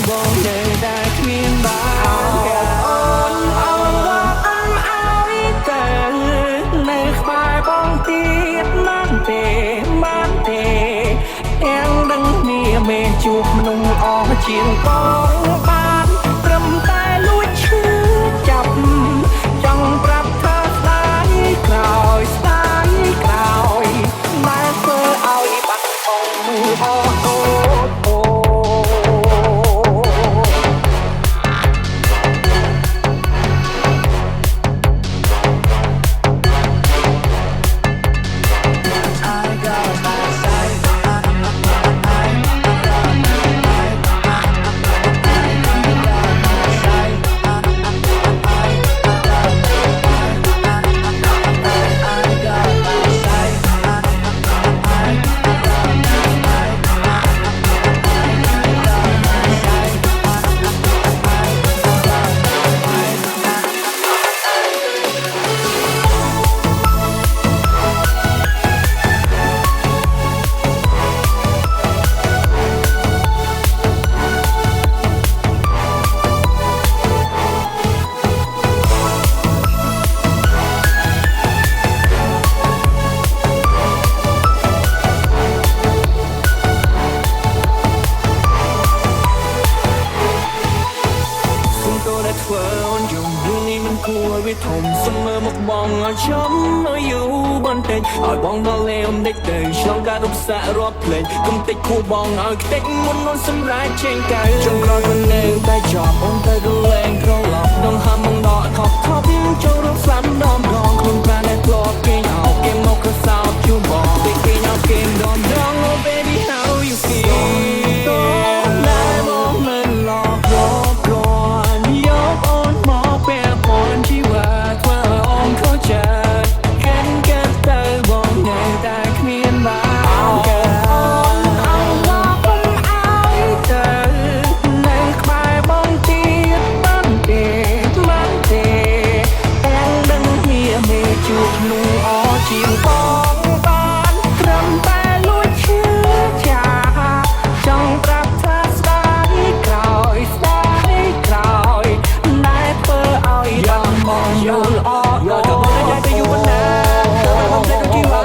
បងនៅតែគ្មានបានអូនអូនឲ្យតែនៅក្បែរបងទៀតបានទេបានទេទាំងដឹងគ្នាមិនជួបមនុស្សអស់ជាងបងបានត្រឹមតែលួចឈឺចាប់ចង់ប្រាប់ថាស្ដាយក្រោយស្ដាយក្រោយតែធ្វើឲ្យបាត់បង់มือអស់អូអូ ធ្វើអូនយំរឿងនេះមិនគួរវាធំសុំមើលមកបងឲ្យចំឲ្យយូរបន្តិចឲ្យបងដល់លេងតិចទៅឆ្លងកាត់ឧបសគ្គរាប់ភ្លេចកុំតិចគួរបងឲ្យខ្ទេចមុនអូនសម្រាប់ចេញកៅចង់ក្រោយមិននៅតែចប់អូនទៅកលែងក្រឡប់ដងហាំបងដកថប់ថប់ចូលរកស្លាប់ដងក្នុងបានតែធ្លាប់គេអោគេមកកសោបជួបបងពេលគេអោគេដងដង Oh baby how you feel បងមិនឡោកជីវ៉ាធ្វើអូនខុសចិត្តកាន់ទៅបងនៅតែគ្មានបានអូនអើកុំឲ្យទៅនៅក្បែរបងទៀតបានទេបានទេតែដឹងគ្នាមិនជួបនោះអជាងបងបានត្រឹមតែលួចឈឺចាចង់ប្រាប់ថាស្ដាយក្រោយស្ដាយក្រោយតែធ្វើឲ្យដល់មកយល់អត់ដល់ទៅបងតែទៅយូរណាស់ទៅបងតែទៅជីវ៉ា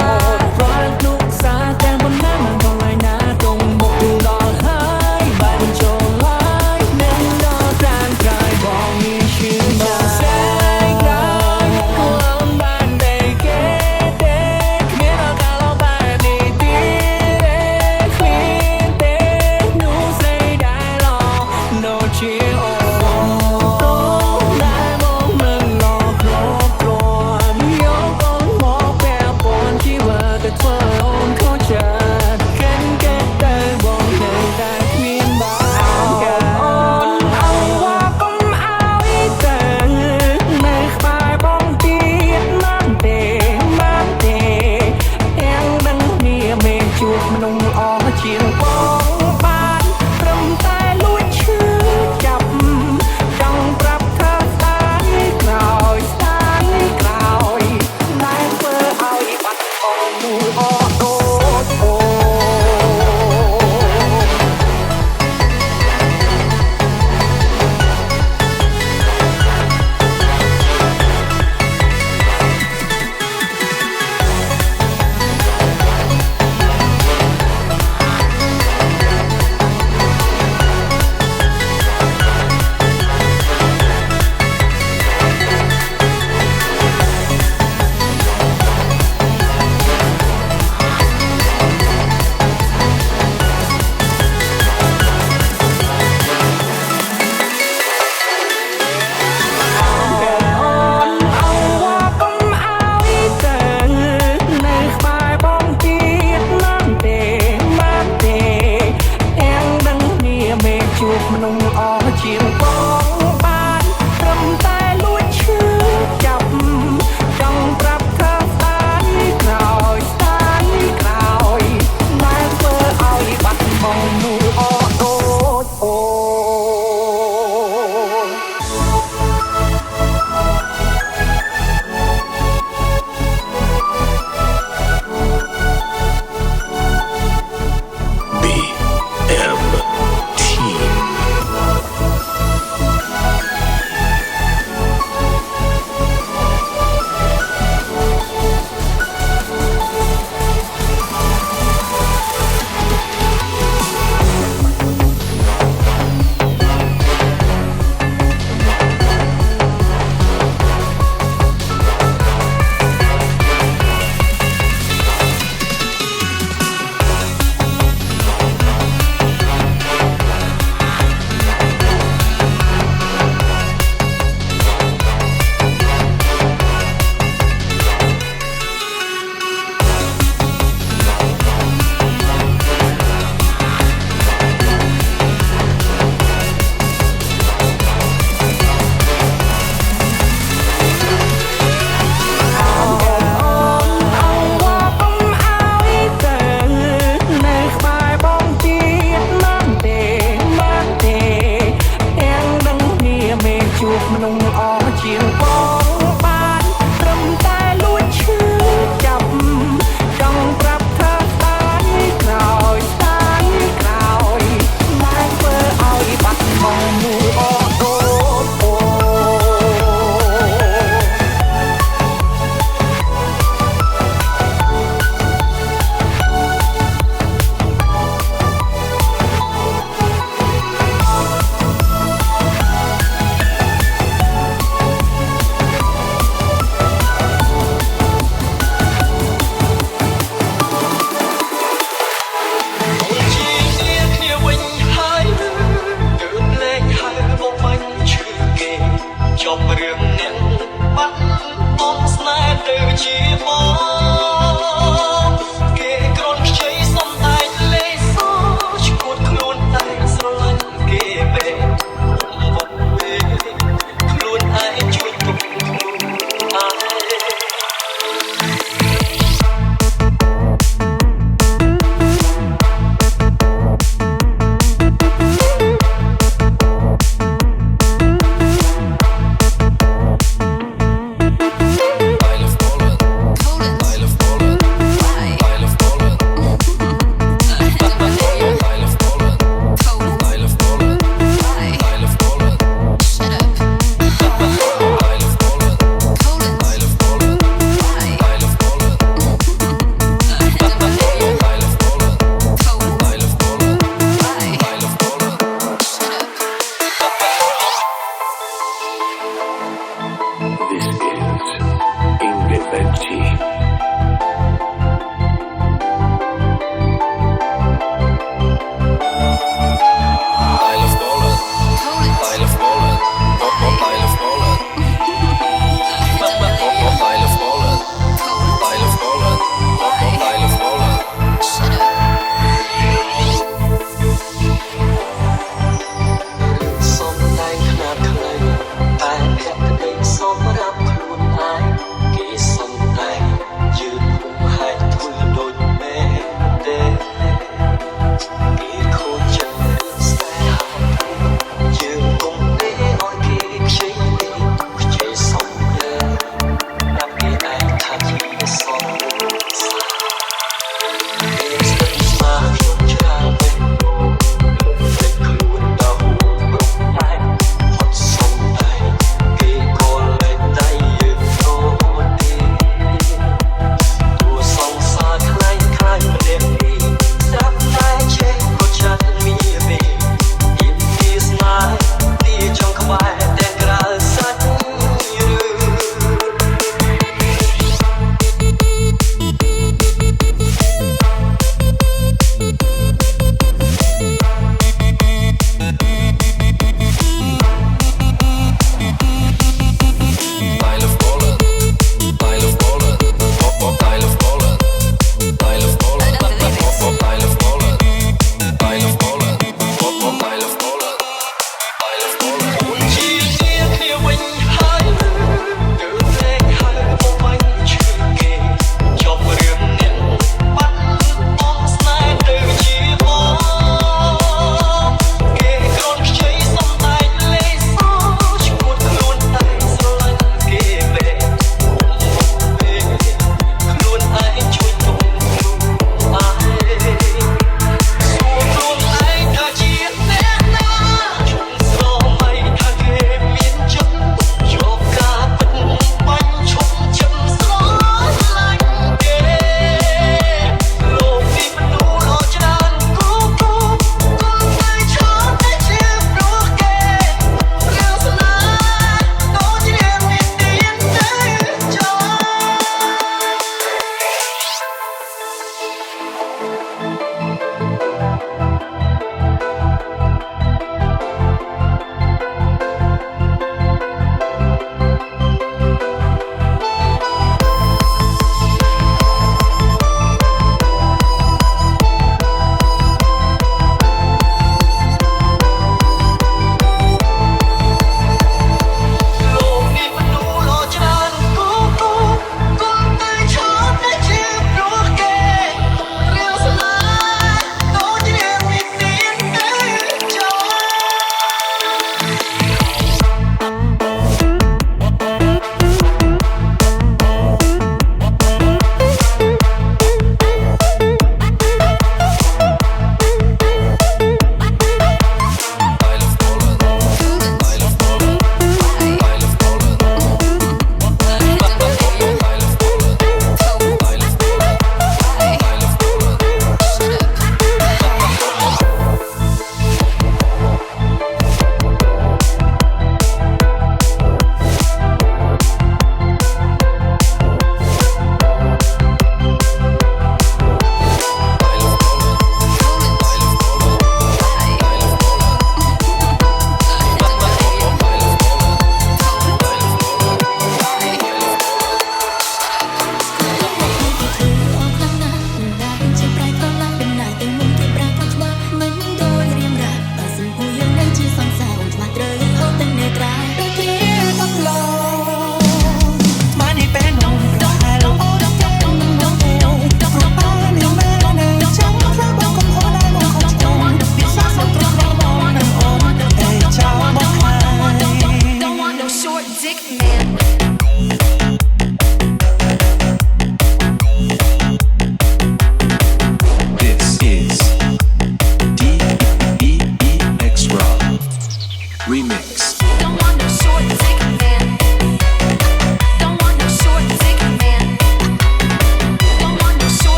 ព្រោះលោកសាតែមិនណាមិនបងឯណាតុងមុខទូដល់ហើយបែរចូលហើយនឹងដល់តាមក្រោយបងមានឈឺមកស្រីក្រោយមកខ្លួនបានតែគេទេគ្មានអកាលបែបនេះទេគ្មានទេនោះស្រីដែលឡោ No chill ធ្វើអូនខុសចិត្តកាន់គេទៅបងនៅតែគ្មានបានអូនអើកុំឲ្យទៅនៅក្បែរបងទៀតបានទេបានទេទាំងដឹងគ្នាមិនជួបមនុស្សអស់ជាងបងបានត្រឹមតែលួចឈឺចាប់ចង់ប្រាប់ថាស្ដាយក្រោយស្ដាយក្រោយតែធ្វើឲ្យបាត់បង់មូលអស់ ចប់រឿងអ្នកបាត់បង់ស្នេហ៍ទៅជាបងគេគ្រាន់ខ្ចីសំដែងលេងសើចឈួតខ្លួនតែស្រឡាញ់គេពេកមកពេកខ្លួនឯងជួយទុកខ្លួនឯង Island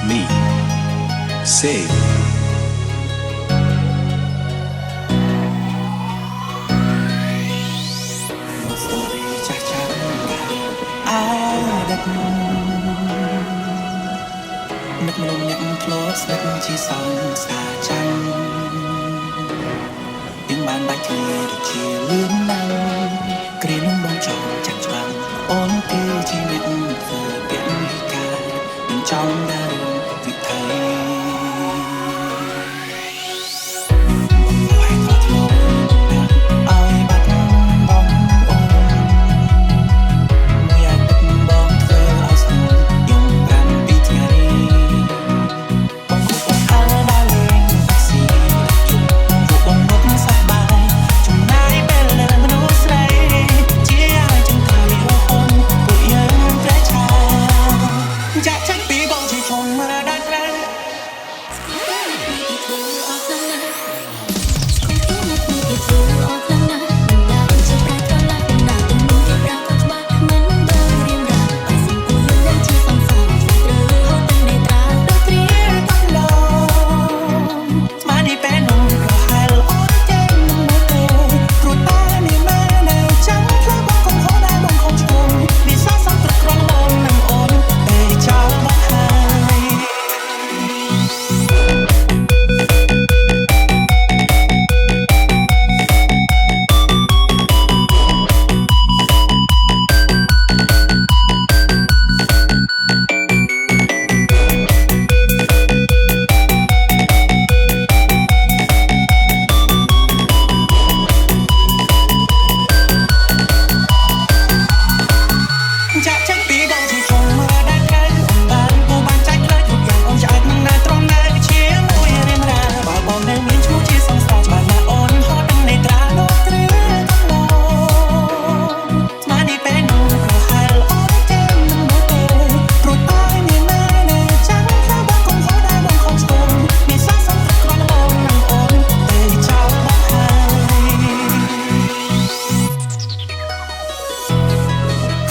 me say chắc chắn ai đặt nức nung nhẫn close nức chỉ song xa chăng tiếng bàn bạch thì được chia lướt năng kề nung bông tròn chẳng choàng ôn tiêu chỉ biết giờ biển đi ca bên trong đã đường vì thấy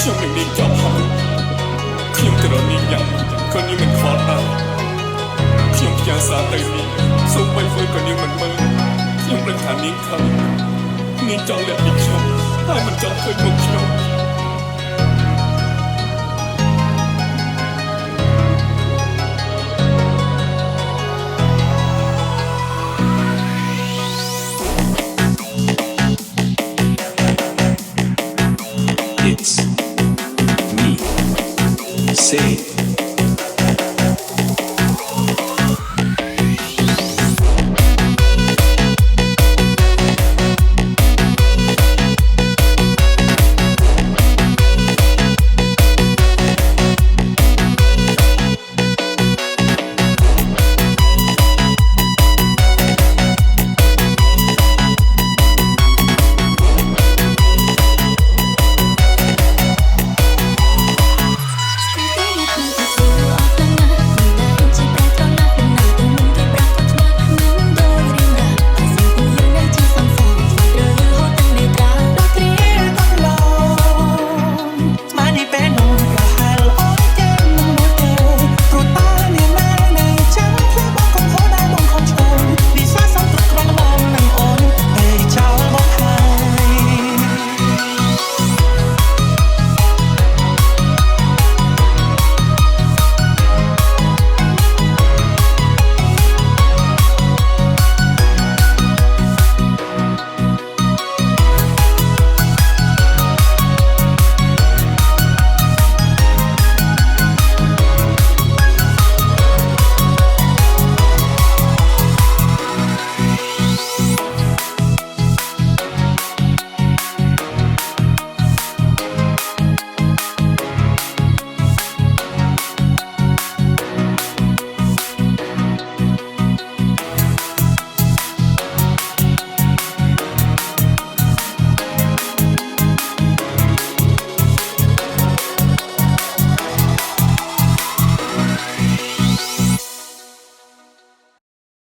ខ្ញុំមិនមានចប់ហើយខ្ញុំទៅរកនាងយ៉ាងក៏នាងមិនខ្វល់ដែរខ្ញុំផ្ញើសារទៅនាងសូម្បីមួយក៏នាងមិនមើលខ្ញុំដឹងថានាងខឹងនាងចង់លាក់ពីខ្ញុំតែមិនចង់ឃើញមុខខ្ញុំ